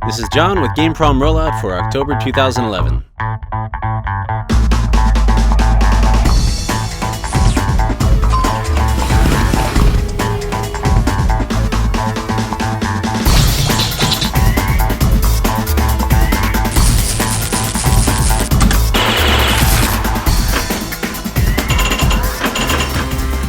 This is John with Gameprom Rollout for October 2011.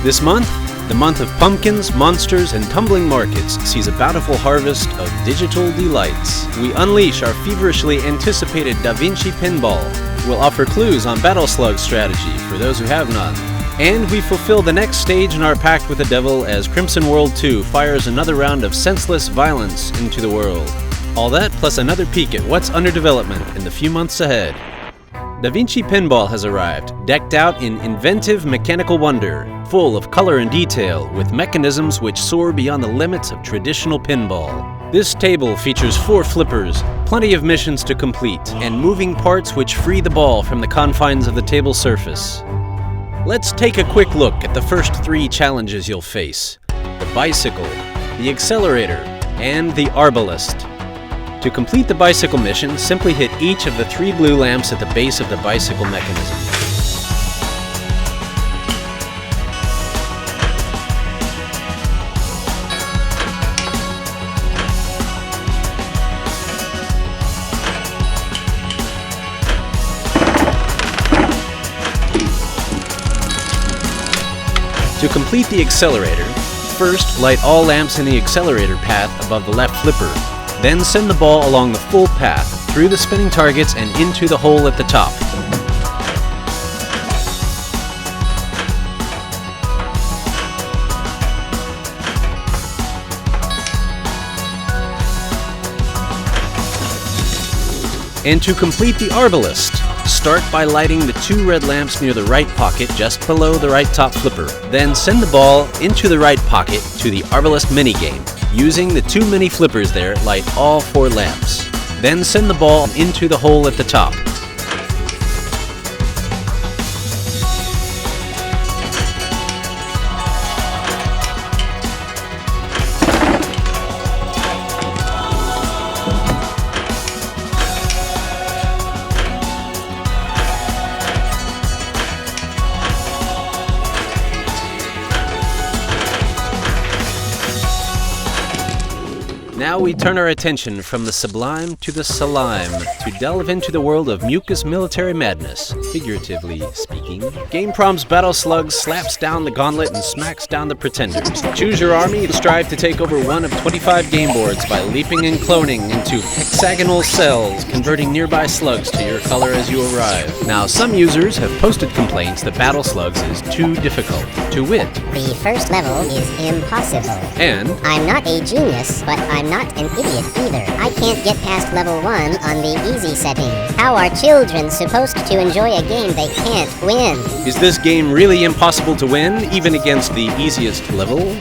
This month, the month of pumpkins, monsters, and tumbling markets sees a bountiful harvest of digital delights. We unleash our feverishly anticipated Vinci Pinball. We'll offer clues on Battle Slugs strategy for those who have none. And we fulfill the next stage in our pact with the devil as CrimsonWorld 2 fires another round of senseless violence into the world. All that plus another peek at what's under development in the few months ahead. Vinci Pinball has arrived, decked out in inventive mechanical wonder, full of color and detail, with mechanisms which soar beyond the limits of traditional pinball. This table features 4 flippers, plenty of missions to complete, and moving parts which free the ball from the confines of the table surface. Let's take a quick look at the first 3 challenges you'll face: the bicycle, the accelerator, and the arbalist. To complete the bicycle mission, simply hit each of the 3 blue lamps at the base of the bicycle mechanism. To complete the accelerator, first light all lamps in the accelerator path above the left flipper. Then send the ball along the full path, through the spinning targets and into the hole at the top. And to complete the arbalist, start by lighting the 2 red lamps near the right pocket just below the right top flipper. Then send the ball into the right pocket to the arbalist minigame. Using the 2 mini flippers there, light all 4 lamps. Then send the ball into the hole at the top. Now we turn our attention from the sublime to the sublime to delve into the world of mucus military madness, figuratively speaking. Gameprom's Battle Slugs slaps down the gauntlet and smacks down the pretenders. Choose your army and strive to take over one of 25 game boards by leaping and cloning into hexagonal cells, converting nearby slugs to your color as you arrive. Now, some users have posted complaints that Battle Slugs is too difficult. To wit, the first level is impossible. And I'm not a genius, but I'm not an idiot either. I can't get past level 1 on the easy setting. How are children supposed to enjoy a game they can't win? Is this game really impossible to win, even against the easiest level?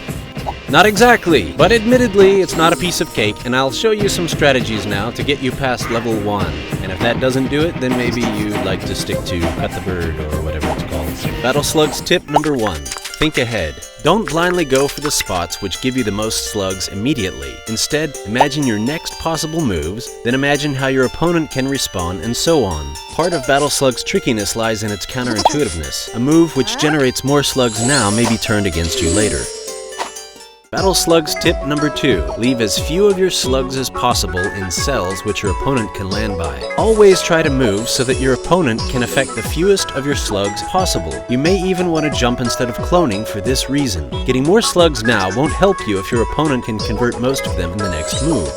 Not exactly, but admittedly it's not a piece of cake, and I'll show you some strategies now to get you past level 1. And if that doesn't do it, then maybe you'd like to stick to Cut the Bird or whatever it's called. Battle Slugs tip number 1. Think ahead. Don't blindly go for the spots which give you the most slugs immediately. Instead, imagine your next possible moves, then imagine how your opponent can respond, and so on. Part of Battle Slug's trickiness lies in its counterintuitiveness. A move which generates more slugs now may be turned against you later. Battle Slugs tip number 2. Leave as few of your slugs as possible in cells which your opponent can land by. Always try to move so that your opponent can affect the fewest of your slugs possible. You may even want to jump instead of cloning for this reason. Getting more slugs now won't help you if your opponent can convert most of them in the next move.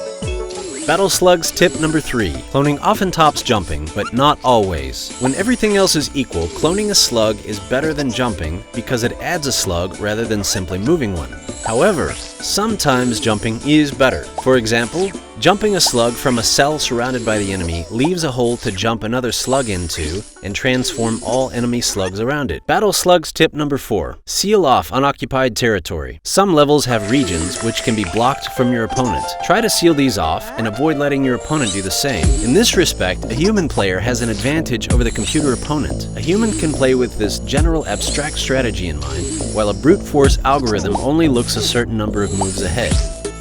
Battle Slugs tip number 3. Cloning often tops jumping, but not always. When everything else is equal, cloning a slug is better than jumping because it adds a slug rather than simply moving one. However, sometimes jumping is better. For example, jumping a slug from a cell surrounded by the enemy leaves a hole to jump another slug into and transform all enemy slugs around it. Battle Slugs tip number 4. Seal off unoccupied territory. Some levels have regions which can be blocked from your opponent. Try to seal these off and avoid letting your opponent do the same. In this respect, a human player has an advantage over the computer opponent. A human can play with this general abstract strategy in mind, while a brute force algorithm only looks a certain number of moves ahead.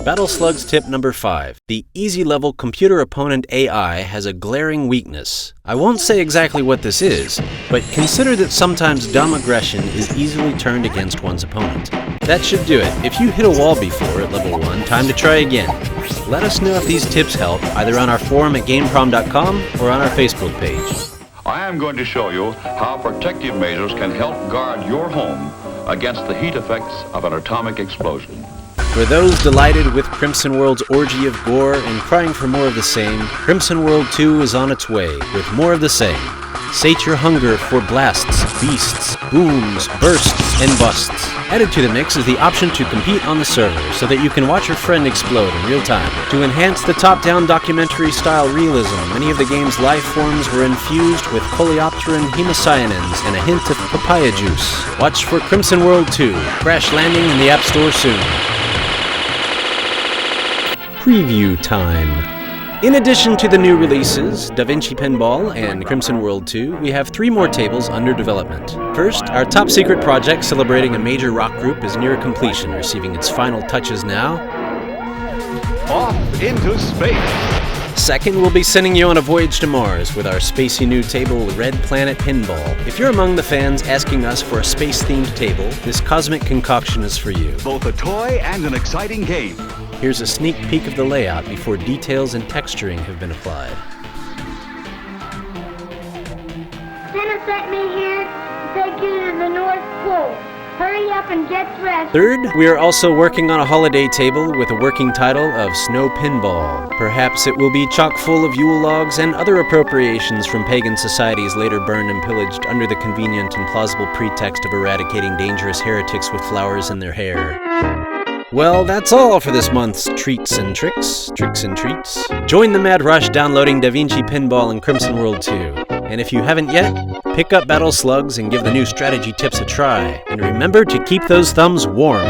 Battle Slugs tip number 5. The easy level computer opponent AI has a glaring weakness. I won't say exactly what this is, but consider that sometimes dumb aggression is easily turned against one's opponent. That should do it. If you hit a wall before at level 1, time to try again. Let us know if these tips help, either on our forum at Gameprom.com or on our Facebook page. I am going to show you how protective measures can help guard your home against the heat effects of an atomic explosion. For those delighted with CrimsonWorld's orgy of gore and crying for more of the same, CrimsonWorld 2 is on its way with more of the same. Sate your hunger for blasts, beasts, booms, bursts, and busts. Added to the mix is the option to compete on the server so that you can watch your friend explode in real time. To enhance the top-down documentary-style realism, many of the game's life forms were infused with coleopteran hemocyanins and a hint of papaya juice. Watch for CrimsonWorld 2, crash landing in the App Store soon. Preview time. In addition to the new releases, Vinci Pinball and CrimsonWorld 2, we have 3 more tables under development. First, our top secret project celebrating a major rock group is near completion, receiving its final touches now. Off into space! Second, we'll be sending you on a voyage to Mars with our spacey new table, Red Planet Pinball. If you're among the fans asking us for a space-themed table, this cosmic concoction is for you. Both a toy and an exciting game. Here's a sneak peek of the layout before details and texturing have been applied. Santa sent me here to take you to the North Pole. Hurry up and get dressed. Third, we are also working on a holiday table with a working title of Snow Pinball. Perhaps it will be chock full of Yule logs and other appropriations from pagan societies later burned and pillaged under the convenient and plausible pretext of eradicating dangerous heretics with flowers in their hair. Well, that's all for this month's Treats and Tricks. Tricks and Treats. Join the mad rush downloading Vinci Pinball and CrimsonWorld 2. And if you haven't yet, pick up Battle Slugs and give the new strategy tips a try. And remember to keep those thumbs warm.